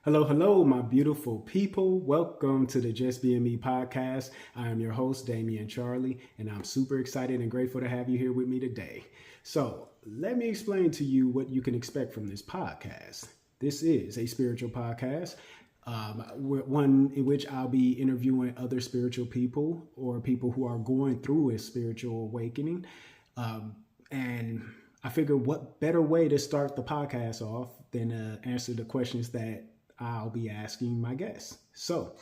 Hello, hello, my beautiful people. Welcome to the Just Being Me podcast. I am your host, Damian Charlie, and I'm super excited and grateful to have you here with me today. So, let me explain to you what you can expect from this podcast. This is a spiritual podcast, one in which I'll be interviewing other spiritual people or people who are going through a spiritual awakening. And I figure what better way to start the podcast off than answer the questions that I'll be asking my guests. So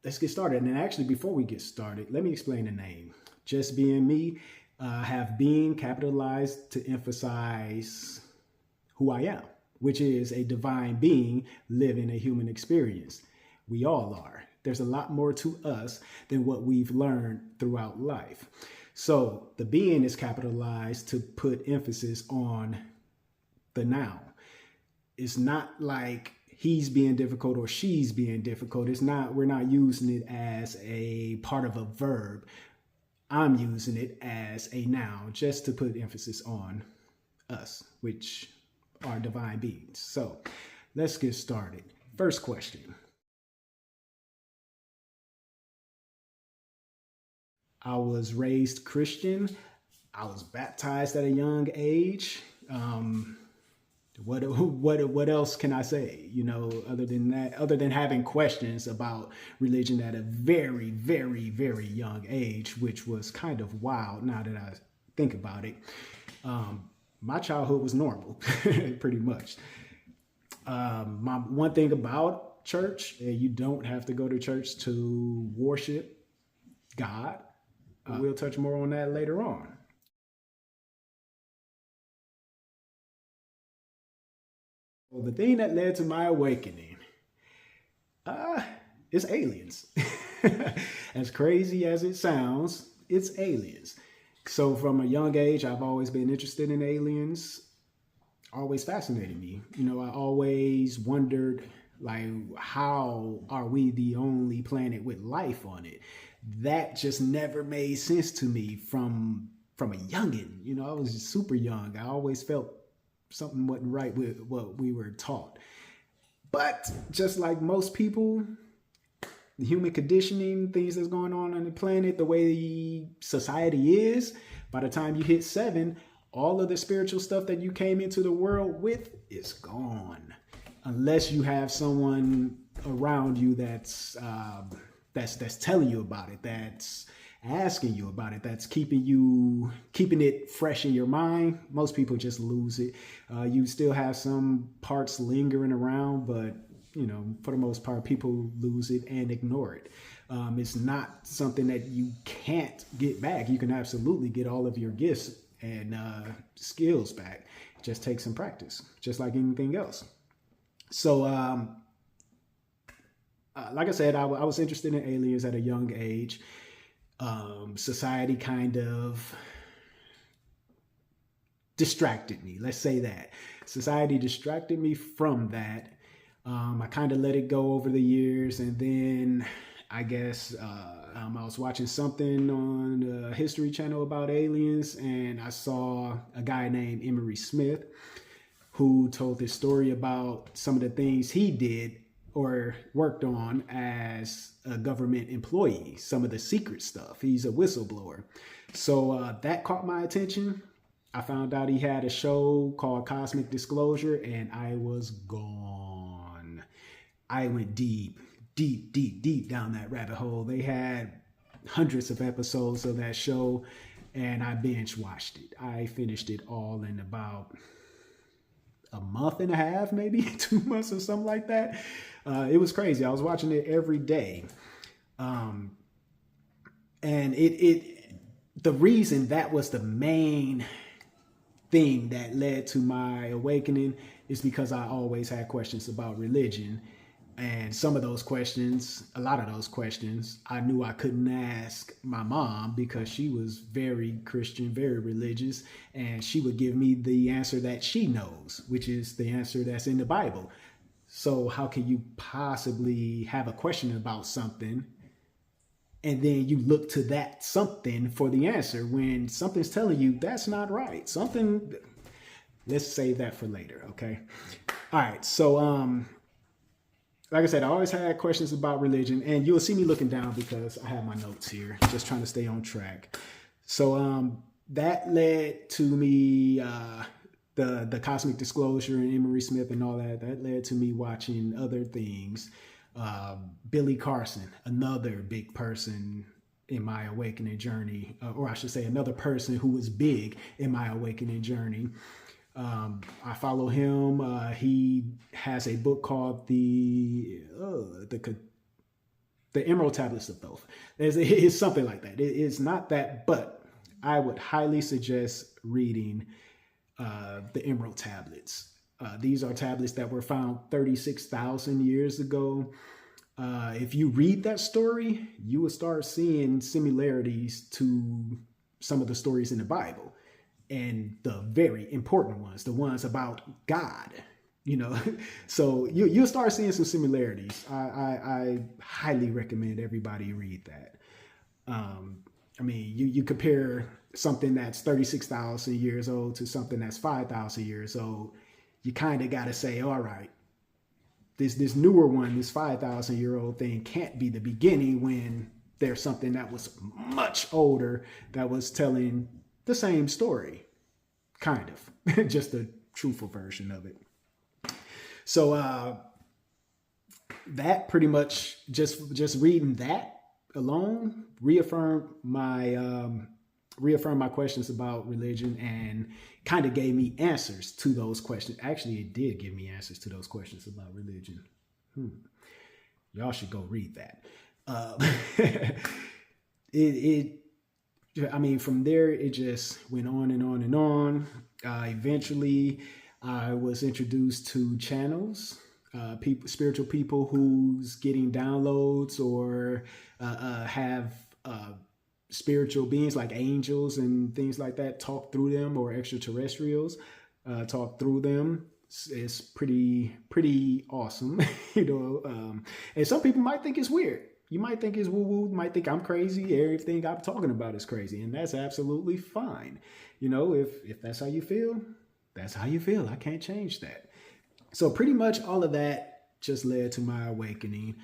let's get started. And actually, before we get started, let me explain the name. Just Being Me, have being capitalized to emphasize who I am, which is a divine being living a human experience. We all are. There's a lot more to us than what we've learned throughout life. So the being is capitalized to put emphasis on the noun. It's not like he's being difficult or she's being difficult. We're not using it as a part of a verb. I'm using it as a noun just to put emphasis on us, which are divine beings. So let's get started. First question. I was raised Christian. I was baptized at a young age. What else can I say? Other than that, other than having questions about religion at a very, very, very young age, which was kind of wild now that I think about it. My childhood was normal, pretty much. My one thing about church, you don't have to go to church to worship God. We'll touch more on that later on. Well, the thing that led to my awakening is aliens. As crazy as it sounds, it's aliens. So from a young age, I've always been interested in aliens. Always fascinated me. I always wondered, like, how are we the only planet with life on it? That just never made sense to me from a youngin'. I was super young. I always felt something wasn't right with what we were taught. But just like most people, the human conditioning, things that's going on the planet, the way society is, by the time you hit 7, all of the spiritual stuff that you came into the world with is gone. Unless you have someone around you that's telling you about it, that's asking you about it, that's keeping it fresh in your mind. Most people just lose it. You still have some parts lingering around, but for the most part, people lose it and ignore it. It's not something that you can't get back. You can absolutely get all of your gifts and skills back. It just takes some practice, just like anything else. So, like I said, I was interested in aliens at a young age. Society kind of distracted me. Let's say that. Society distracted me from that. I kind of let it go over the years. And then I guess I was watching something on the History Channel about aliens. And I saw a guy named Emery Smith who told this story about some of the things he did or worked on as a government employee, some of the secret stuff. He's a whistleblower. So that caught my attention. I found out he had a show called Cosmic Disclosure, and I was gone. I went deep down that rabbit hole. They had hundreds of episodes of that show, and I binge watched it. I finished it all in about a month and a half, maybe 2 months or something like that. It was crazy. I was watching it every day. And the reason that was the main thing that led to my awakening is because I always had questions about religion. And some of those questions, a lot of those questions, I knew I couldn't ask my mom because she was very Christian, very religious, and she would give me the answer that she knows, which is the answer that's in the Bible. So how can you possibly have a question about something and then you look to that something for the answer when something's telling you that's not right? Let's save that for later, okay? All right, so like I said, I always had questions about religion, and you'll see me looking down because I have my notes here, just trying to stay on track. So that led to me the cosmic disclosure and Emery Smith and all that. That led to me watching other things. Billy Carson, another big person in my awakening journey, or I should say, another person who was big in my awakening journey. I follow him. He has a book called the Emerald Tablets of Thoth. It's something like that. It's not that, but I would highly suggest reading the Emerald Tablets. These are tablets that were found 36,000 years ago. If you read that story, you will start seeing similarities to some of the stories in the Bible, and the very important ones, the ones about God, so you'll start seeing some similarities. I highly recommend everybody read that. I mean, you compare something that's 36,000 years old to something that's 5,000 years old, you kind of got to say, all right, this newer one, this 5,000-year-old thing can't be the beginning when there's something that was much older that was telling the same story, kind of, just a truthful version of it. So that pretty much, just reading that alone reaffirmed my questions about religion and kind of gave me answers to those questions. Actually, it did give me answers to those questions about religion. Y'all should go read that. I mean, from there, it just went on and on and on. Eventually, I was introduced to channels, spiritual people who's getting downloads or have spiritual beings like angels and things like that talk through them, or extraterrestrials talk through them. It's pretty awesome, and some people might think it's weird. You might think it's woo-woo, might think I'm crazy. Everything I'm talking about is crazy, and that's absolutely fine. If that's how you feel, that's how you feel. I can't change that. So pretty much all of that just led to my awakening.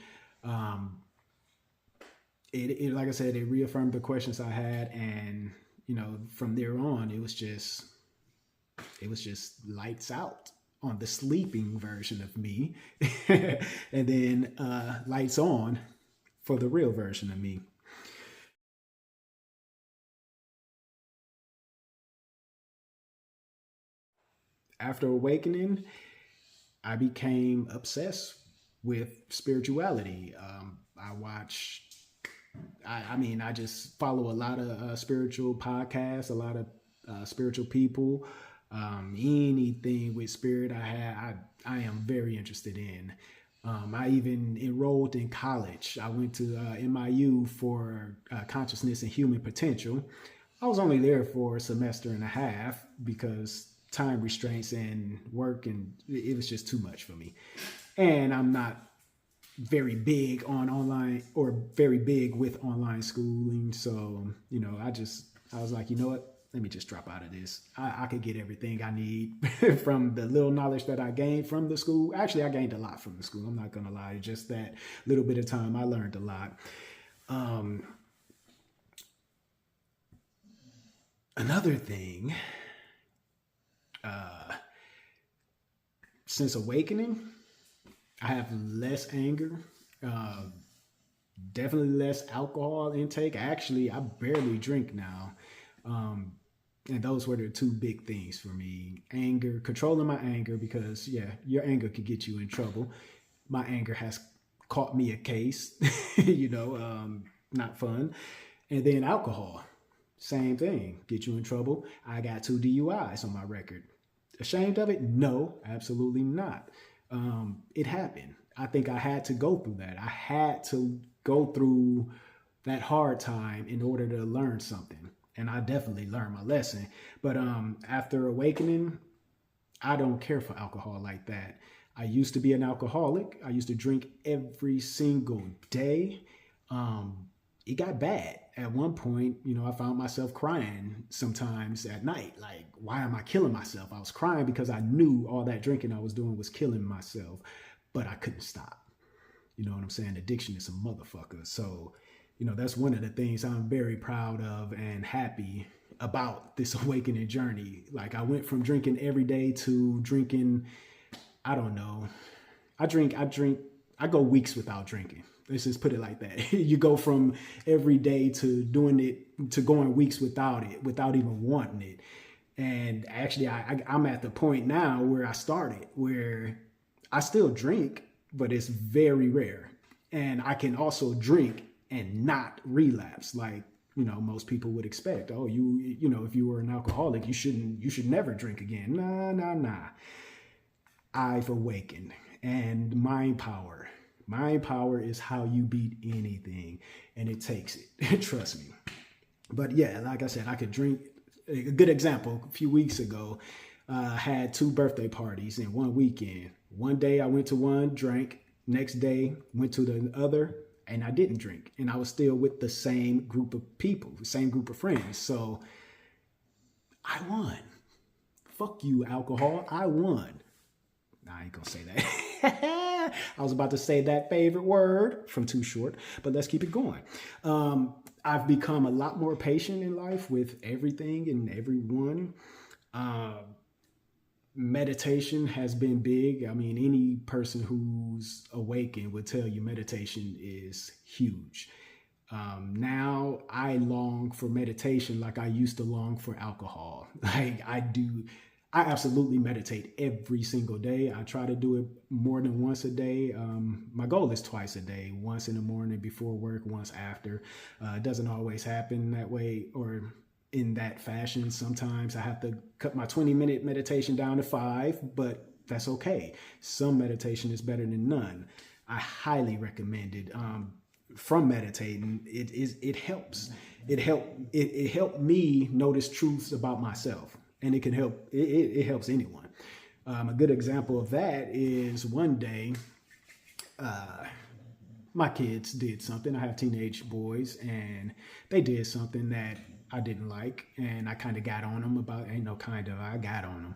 It like I said, it reaffirmed the questions I had, and from there on, it was just lights out on the sleeping version of me, and then lights on for the real version of me. After awakening, I became obsessed with spirituality. I just follow a lot of spiritual podcasts, a lot of spiritual people. Anything with spirit I am very interested in. I even enrolled in college. I went to MIU for consciousness and human potential. I was only there for a semester and a half because time restraints and work, and it was just too much for me. And I'm not very big on online, or very big with online schooling. So, I was like, let me just drop out of this. I could get everything I need from the little knowledge that I gained from the school. Actually, I gained a lot from the school. I'm not going to lie. Just that little bit of time, I learned a lot. Another thing, since awakening, I have less anger, definitely less alcohol intake. Actually, I barely drink now. And those were the two big things for me. Anger, controlling my anger, because your anger could get you in trouble. My anger has caught me a case, not fun. And then alcohol, same thing, get you in trouble. I got 2 DUIs on my record. Ashamed of it? No, absolutely not. It happened. I think I had to go through that. I had to go through that hard time in order to learn something. And I definitely learned my lesson. But after awakening, I don't care for alcohol like that. I used to be an alcoholic. I used to drink every single day. It got bad. At one point, I found myself crying sometimes at night. Like, why am I killing myself? I was crying because I knew all that drinking I was doing was killing myself, but I couldn't stop. You know what I'm saying? Addiction is a motherfucker. So, you know, that's one of the things I'm very proud of and happy about this awakening journey. Like, I went from drinking every day to drinking, I don't know. I go weeks without drinking. Let's just put it like that. You go from every day to doing it, to going weeks without it, without even wanting it. And actually, I'm at the point now where I started, where I still drink, but it's very rare. And I can also drink and not relapse like, you know, most people would expect. Oh, you know, if you were an alcoholic, you should never drink again. Nah. I've awakened. And mind power. Mind power is how you beat anything. And it takes it. Trust me. But yeah, like I said, I could drink. A good example, a few weeks ago, I had 2 birthday parties in one weekend. One day I went to one, drank. Next day, went to the other, and I didn't drink. And I was still with the same group of people, the same group of friends. So I won. Fuck you, alcohol. I won. Nah, I ain't gonna say that. I was about to say that favorite word from Too Short, but let's keep it going. I've become a lot more patient in life with everything and everyone. Meditation has been big. I mean, any person who's awakened would tell you meditation is huge. Now I long for meditation like I used to long for alcohol. Like I absolutely meditate every single day. I try to do it more than once a day. My goal is twice a day, once in the morning before work, once after. It doesn't always happen that way or in that fashion. Sometimes I have to cut my 20-minute meditation down to 5, but that's okay. Some meditation is better than none. I highly recommend it. From meditating, it helps. It helped me notice truths about myself. And it can help, it helps anyone. A good example of that is one day, my kids did something. I have teenage boys, and they did something that I didn't like. And I kind of got on them about, I got on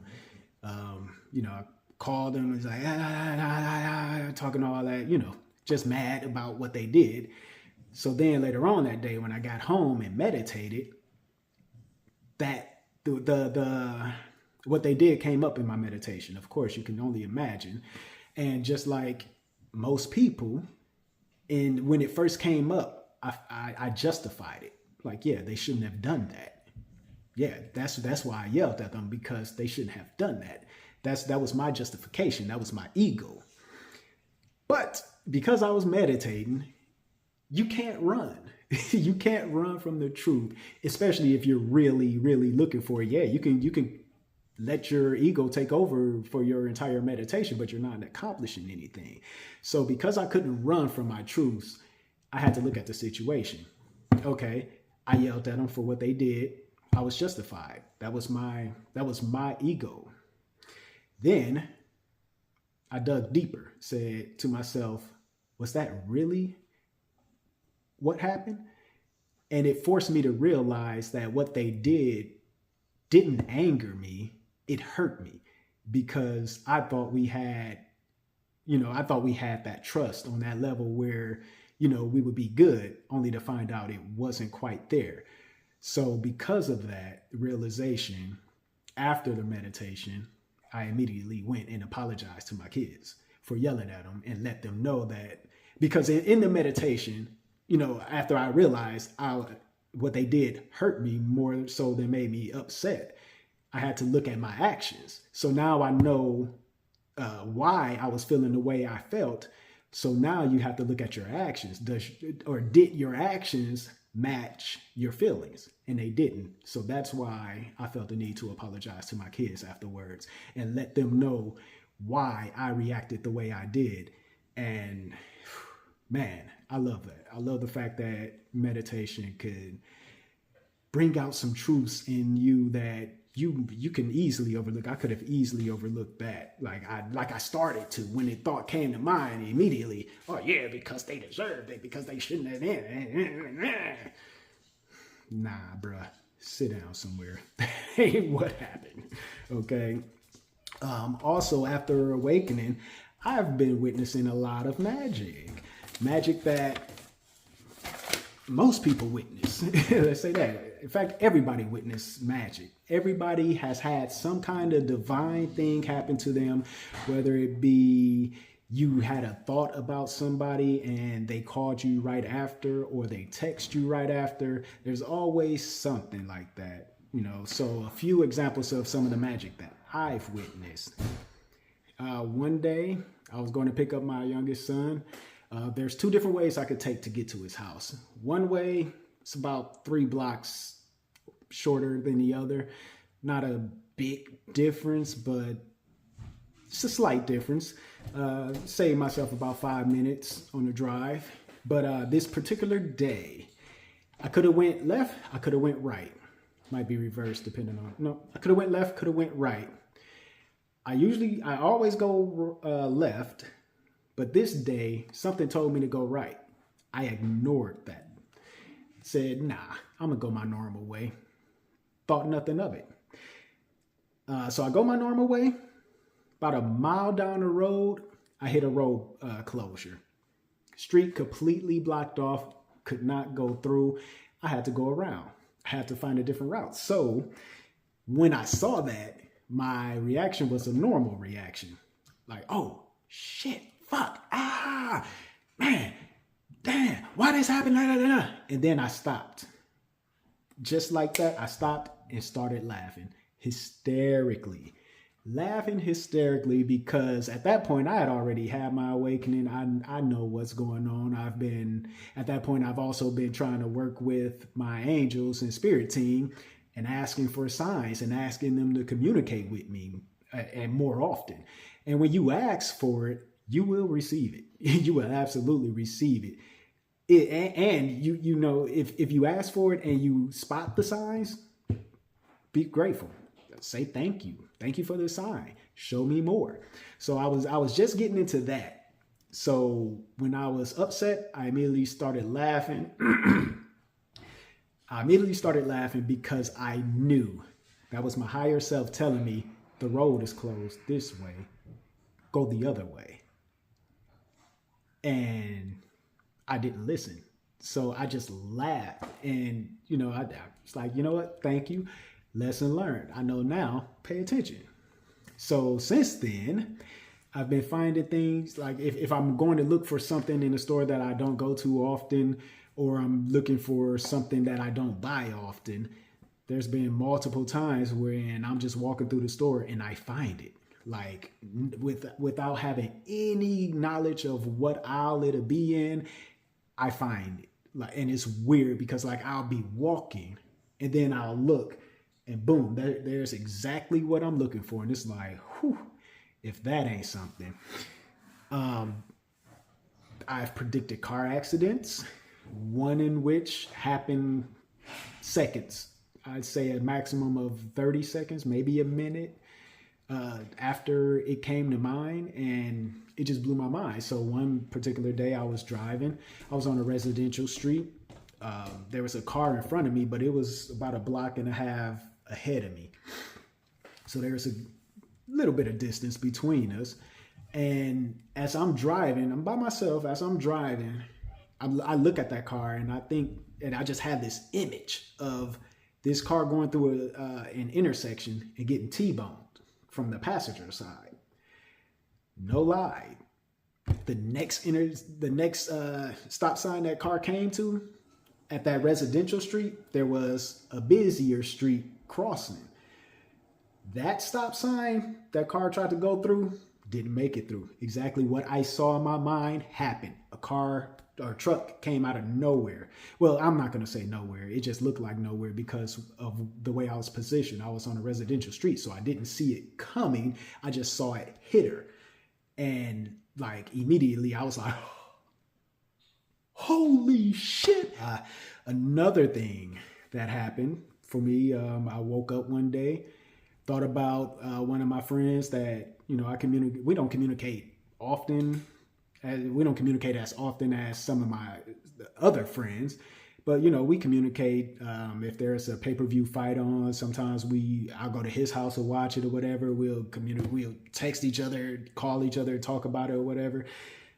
them. You know, I called them and was like, talking all that, you know, just mad about what they did. So then later on that day, when I got home and meditated, that the what they did came up in my meditation. Of course, you can only imagine. And just like most people, and when it first came up, I justified it. Like, yeah, they shouldn't have done that. Yeah, that's why I yelled at them, because they shouldn't have done that. That was my justification. That was my ego. But because I was meditating, you can't run. You can't run from the truth, especially if you're really, really looking for it. Yeah, you can let your ego take over for your entire meditation, but you're not accomplishing anything. So because I couldn't run from my truths, I had to look at the situation. Okay, I yelled at them for what they did. I was justified. That was my ego. Then I dug deeper, said to myself, was that really what happened? And it forced me to realize that what they didn't anger me. It hurt me, because I thought we had that trust on that level where, you know, we would be good, only to find out it wasn't quite there. So because of that realization, after the meditation, I immediately went and apologized to my kids for yelling at them and let them know that, because in the meditation, you know, after I realized what they did hurt me more so than made me upset, I had to look at my actions. So now I know why I was feeling the way I felt. So now you have to look at your actions. Did your actions match your feelings? And they didn't. So that's why I felt the need to apologize to my kids afterwards and let them know why I reacted the way I did. And man, I love that. I love the fact that meditation could bring out some truths in you that you can easily overlook. I could have easily overlooked that. Like I started to, when the thought came to mind immediately. Oh yeah, because they deserved it, because they shouldn't have been. Nah, bruh, sit down somewhere. Ain't what happened. Okay. Also, after awakening, I've been witnessing a lot of magic. magic that most people witness. Let's say that. In fact, everybody witnessed magic. Everybody has had some kind of divine thing happen to them, whether it be you had a thought about somebody and they called you right after, or they text you right after. There's always something like that, So a few examples of some of the magic that I've witnessed. One day I was going to pick up my youngest son. There's two different ways I could take to get to his house. One way, it's about 3 blocks shorter than the other. Not a big difference, but it's a slight difference. Saved myself about 5 minutes on the drive. But this particular day, I could have went left, I could have went right. Might be reversed depending on, no, I could have went left, could have went right. I always go left, but this day, something told me to go right. I ignored that. Said, nah, I'm gonna go my normal way. Thought nothing of it. So I go my normal way. About a mile down the road, I hit a road closure. Street completely blocked off, could not go through. I had to go around. I had to find a different route. So when I saw that, my reaction was a normal reaction. Like, oh, shit, fuck, man, damn, why this happened? And then I stopped. Just like that, I stopped and started laughing hysterically. Laughing hysterically because at that point I had already had my awakening. I know what's going on. At that point, I've also been trying to work with my angels and spirit team and asking for signs and asking them to communicate with me and more often. And when you ask for it, you will receive it. You will absolutely receive it. And if you ask for it and you spot the signs, be grateful. Say thank you. Thank you for the sign. Show me more. So I was just getting into that. So when I was upset, I immediately started laughing. Because I knew that was my higher self telling me the road is closed this way. Go the other way. And I didn't listen. So I just laughed. And, I was like, you know what? Thank you. Lesson learned. I know now, pay attention. So since then, I've been finding things like if I'm going to look for something in a store that I don't go to often, or I'm looking for something that I don't buy often, there's been multiple times when I'm just walking through the store and I find it. Like without having any knowledge of what aisle it'll be in, I find it. And it's weird because I'll be walking and then I'll look and boom, there's exactly what I'm looking for. And it's like, whew, if that ain't something. I've predicted car accidents, one in which happened seconds. I'd say a maximum of 30 seconds, maybe a minute after it came to mind, and it just blew my mind. So one particular day I was driving. I was on a residential street. There was a car in front of me, but it was about a block and a half ahead of me. So there's a little bit of distance between us. And as I'm driving, I'm by myself. As I'm driving, I look at that car and I think, and I just have this image of this car going through an intersection and getting T-boned from the passenger side. No lie. The next stop sign that car came to, at that residential street, there was a busier street crossing. That stop sign that car tried to go through didn't make it through. Exactly what I saw in my mind happened. A car or truck came out of nowhere. Well, I'm not going to say nowhere. It just looked like nowhere because of the way I was positioned. I was on a residential street, so I didn't see it coming. I just saw it hit her. And immediately I was like, holy shit. Another thing that happened for me, I woke up one day, thought about one of my friends that, we don't communicate often. We don't communicate as often as some of my other friends, but, we communicate if there's a pay-per-view fight on. Sometimes I'll go to his house and watch it or whatever. We'll text each other, call each other, talk about it or whatever.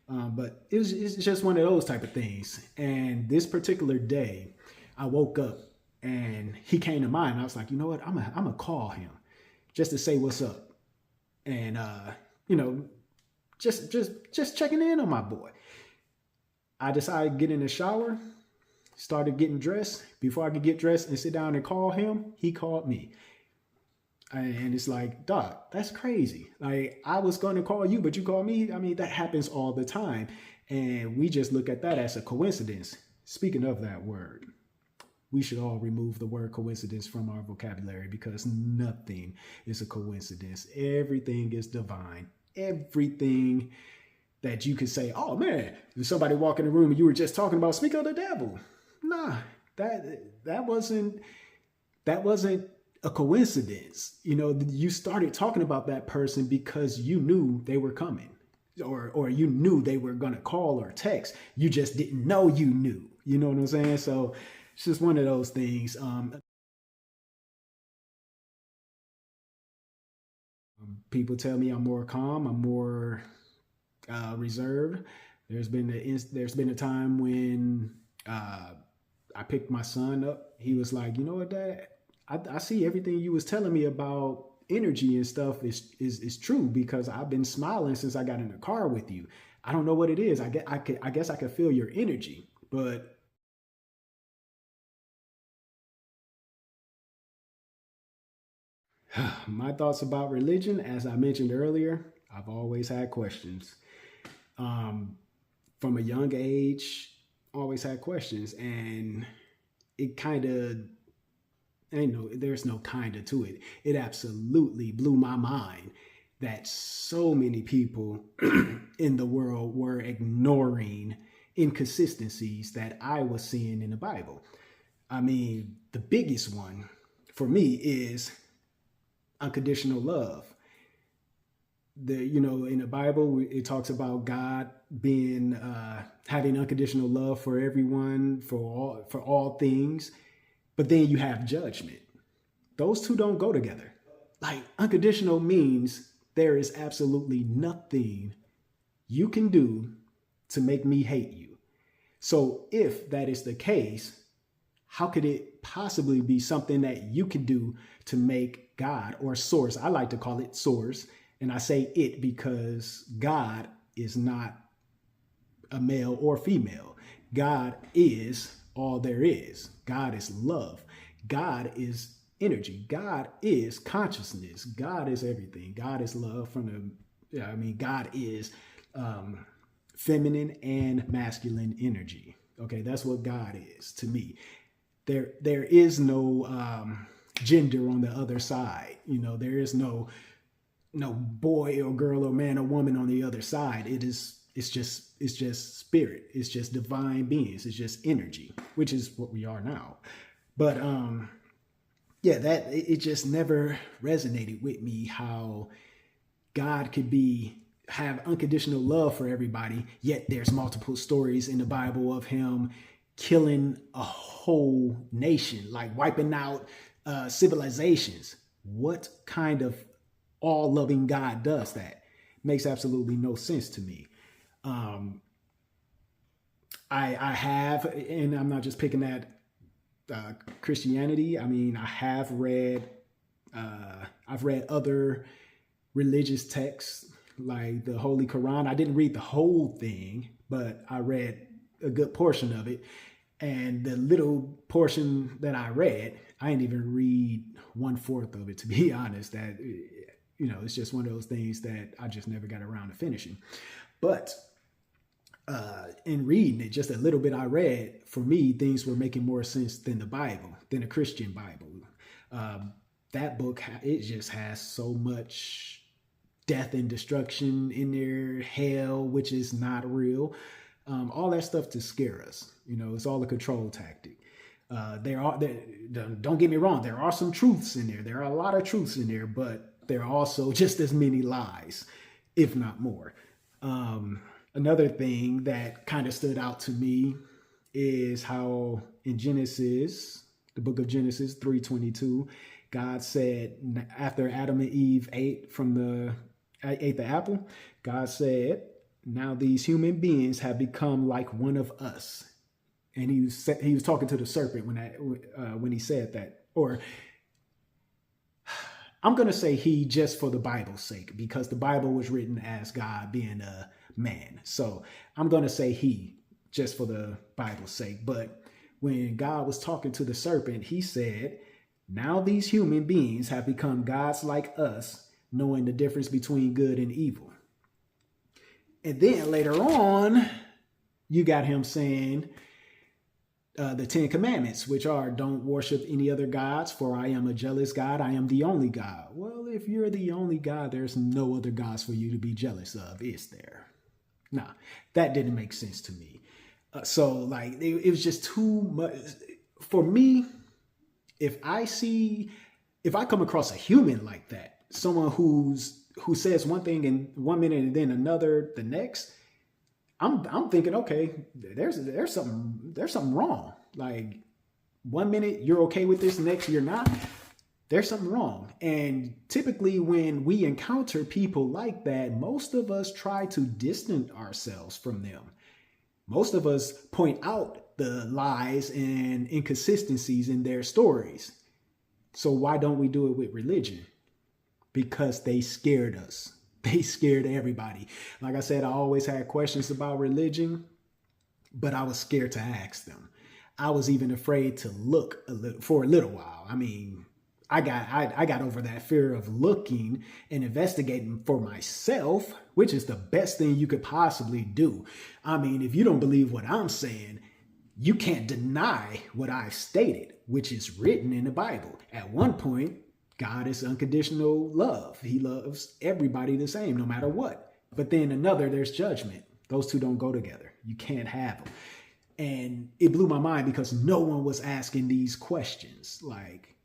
But it's just one of those type of things. And this particular day, I woke up and he came to mind. I was like, you know what? I'm gonna call him just to say what's up, and you know, just checking in on my boy. I decided to get in the shower, started getting dressed. Before I could get dressed and sit down and call him, he called me. And it's like, Doc, that's crazy. Like, I was going to call you, but you called me. I mean, that happens all the time. And we just look at that as a coincidence. Speaking of that word, we should all remove the word coincidence from our vocabulary, because nothing is a coincidence. Everything is divine. Everything that you could say, oh man, if somebody walk in the room and you were just talking about speak of the devil. Nah, that wasn't a coincidence. You know, you started talking about that person because you knew they were coming, or you knew they were going to call or text. You just didn't know you knew. You know what I'm saying? So it's just one of those things. People tell me I'm more calm, I'm more reserved. There's been a time when I picked my son up. He was like, you know what, Dad? I see everything you was telling me about energy and stuff is true, because I've been smiling since I got in the car with you. I don't know what it is. I guess I could feel your energy, but my thoughts about religion, as I mentioned earlier, I've always had questions. Um, from a young age, always had questions, and it kind of ain't no, there's no kind of to it. It absolutely blew my mind that so many people in the world were ignoring inconsistencies that I was seeing in the Bible. I mean, the biggest one for me is unconditional love. In the Bible, it talks about God being having unconditional love for everyone, for all things. But then you have judgment. Those two don't go together. Like, unconditional means there is absolutely nothing you can do to make me hate you. So if that is the case, how could it possibly be something that you could do to make God, or source? I like to call it source. And I say it because God is not a male or female. God is all there is. God is love. God is energy. God is consciousness. God is everything. God is love God is feminine and masculine energy. Okay, that's what God is to me. There is no gender on the other side. There is no boy or girl or man or woman on the other side. It's just spirit. It's just divine beings. It's just energy, which is what we are now. But that it just never resonated with me how God could have unconditional love for everybody, yet there's multiple stories in the Bible of him killing a whole nation, like wiping out civilizations. What kind of all-loving God does that? Makes absolutely no sense to me. I have, and I'm not just picking at Christianity. I mean, I've read other religious texts like the Holy Quran. I didn't read the whole thing, but I read a good portion of it. And the little portion that I read, I didn't even read 1/4 of it, to be honest. That it's just one of those things that I just never got around to finishing. But in reading it, just a little bit I read, for me, things were making more sense than the Bible, than a Christian Bible. That book, it just has so much death and destruction in there, hell, which is not real. All that stuff to scare us. It's all a control tactic. Don't get me wrong, there are some truths in there. There are a lot of truths in there, but there are also just as many lies, if not more. Another thing that kind of stood out to me is how in Genesis, the book of Genesis 3:22, God said, after Adam and Eve ate the apple, God said, now these human beings have become like one of us. And he was talking to the serpent when he said that. Or I'm going to say he just for the Bible's sake, because the Bible was written as God being a man. So I'm going to say he just for the Bible's sake. But when God was talking to the serpent, he said, now these human beings have become gods like us, knowing the difference between good and evil. And then later on, you got him saying the 10 Commandments, which are don't worship any other gods, for I am a jealous God. I am the only God. Well, if you're the only God, there's no other gods for you to be jealous of, is there? Nah, that didn't make sense to me. It was just too much for me. If I come across a human like that, someone who says one thing in 1 minute and then another the next, I'm thinking, okay, there's something wrong. Like 1 minute you're okay with this, next you're not. There's something wrong. And typically when we encounter people like that, most of us try to distance ourselves from them. Most of us point out the lies and inconsistencies in their stories. So why don't we do it with religion? Because they scared us. They scared everybody. Like I said, I always had questions about religion, but I was scared to ask them. I was even afraid to look for a little while. I mean, I got over that fear of looking and investigating for myself, which is the best thing you could possibly do. I mean, if you don't believe what I'm saying, you can't deny what I've stated, which is written in the Bible. At one point, God is unconditional love. He loves everybody the same, no matter what. But then another, there's judgment. Those two don't go together. You can't have them. And it blew my mind because no one was asking these questions. Like,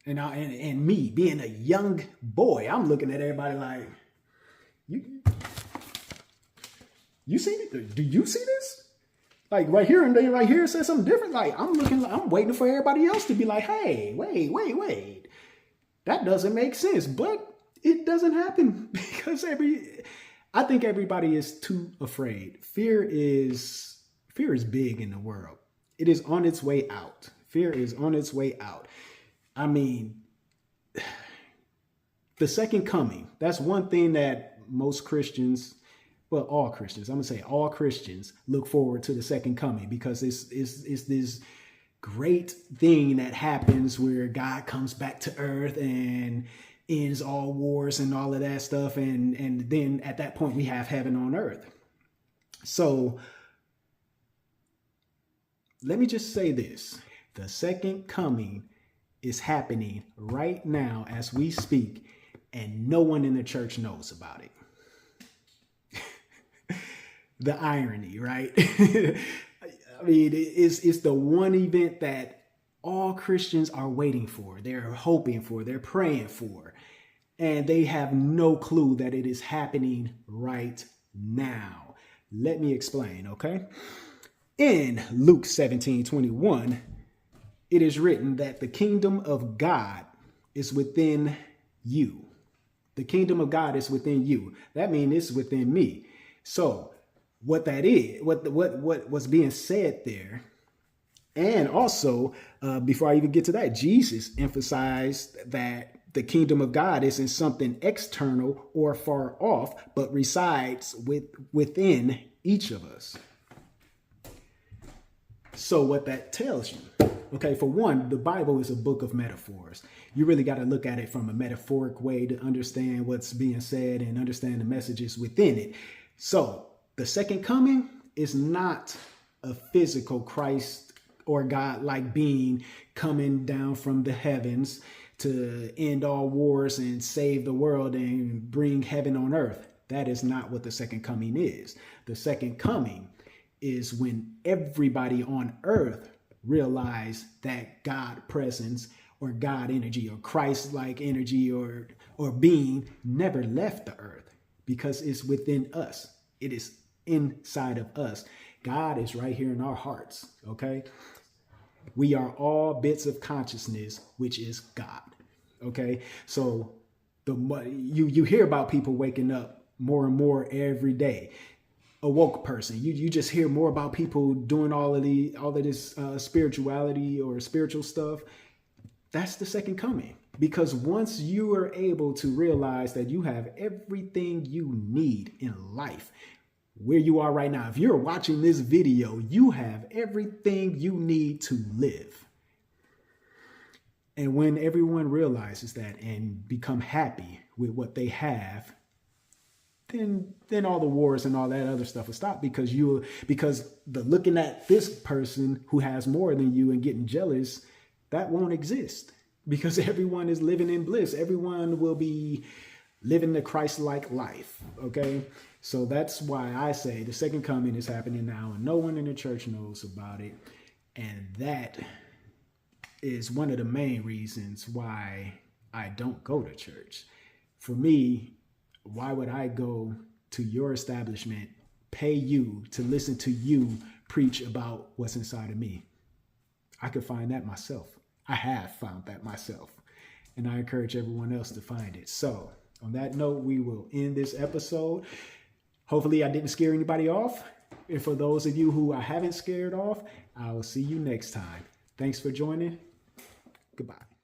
and me being a young boy, I'm looking at everybody like, you see it? Do you see this? Like right here and then right here it says something different. Like I'm waiting for everybody else to be like, hey, wait. That doesn't make sense. But it doesn't happen because I think everybody is too afraid. Fear is big in the world. It is on its way out. Fear is on its way out. I mean, the second coming, that's one thing that most Christians, well, all Christians, I'm going to say all Christians look forward to the second coming because it's this great thing that happens where God comes back to earth and ends all wars and all of that stuff. And then at that point, we have heaven on earth. So let me just say this. The second coming is happening right now as we speak, and no one in the church knows about it. The irony, right? I mean, it's the one event that all Christians are waiting for. They're hoping for, they're praying for, and they have no clue that it is happening right now. Let me explain, okay? In Luke 17:21, it is written that the kingdom of God is within you. The kingdom of God is within you. That means it's within me. So what that is, what was being said there, and also before I even get to that, Jesus emphasized that the kingdom of God isn't something external or far off, but resides within each of us. So what that tells you, okay, for one, the Bible is a book of metaphors. You really got to look at it from a metaphoric way to understand what's being said and understand the messages within it. So the second coming is not a physical Christ or God-like being coming down from the heavens to end all wars and save the world and bring heaven on earth. That is not what the second coming is. The second coming is when everybody on earth realize that God presence or God energy or Christ-like energy or being never left the earth because it's within us. It is inside of us. God is right here in our hearts, okay? We are all bits of consciousness, which is God, okay? So you hear about people waking up more and more every day. a woke person. You just hear more about people doing all of this spirituality or spiritual stuff. That's the second coming. Because once you are able to realize that you have everything you need in life, where you are right now, if you're watching this video, you have everything you need to live. And when everyone realizes that and become happy with what they have, then all the wars and all that other stuff will stop, because the looking at this person who has more than you and getting jealous, that won't exist, because everyone is living in bliss. Everyone will be living the Christ-like life. Okay. So that's why I say the second coming is happening now, and no one in the church knows about it. And that is one of the main reasons why I don't go to church. For me, why would I go to your establishment, pay you to listen to you preach about what's inside of me? I could find that myself. I have found that myself, and I encourage everyone else to find it. So on that note, we will end this episode. Hopefully I didn't scare anybody off. And for those of you who I haven't scared off, I will see you next time. Thanks for joining. Goodbye.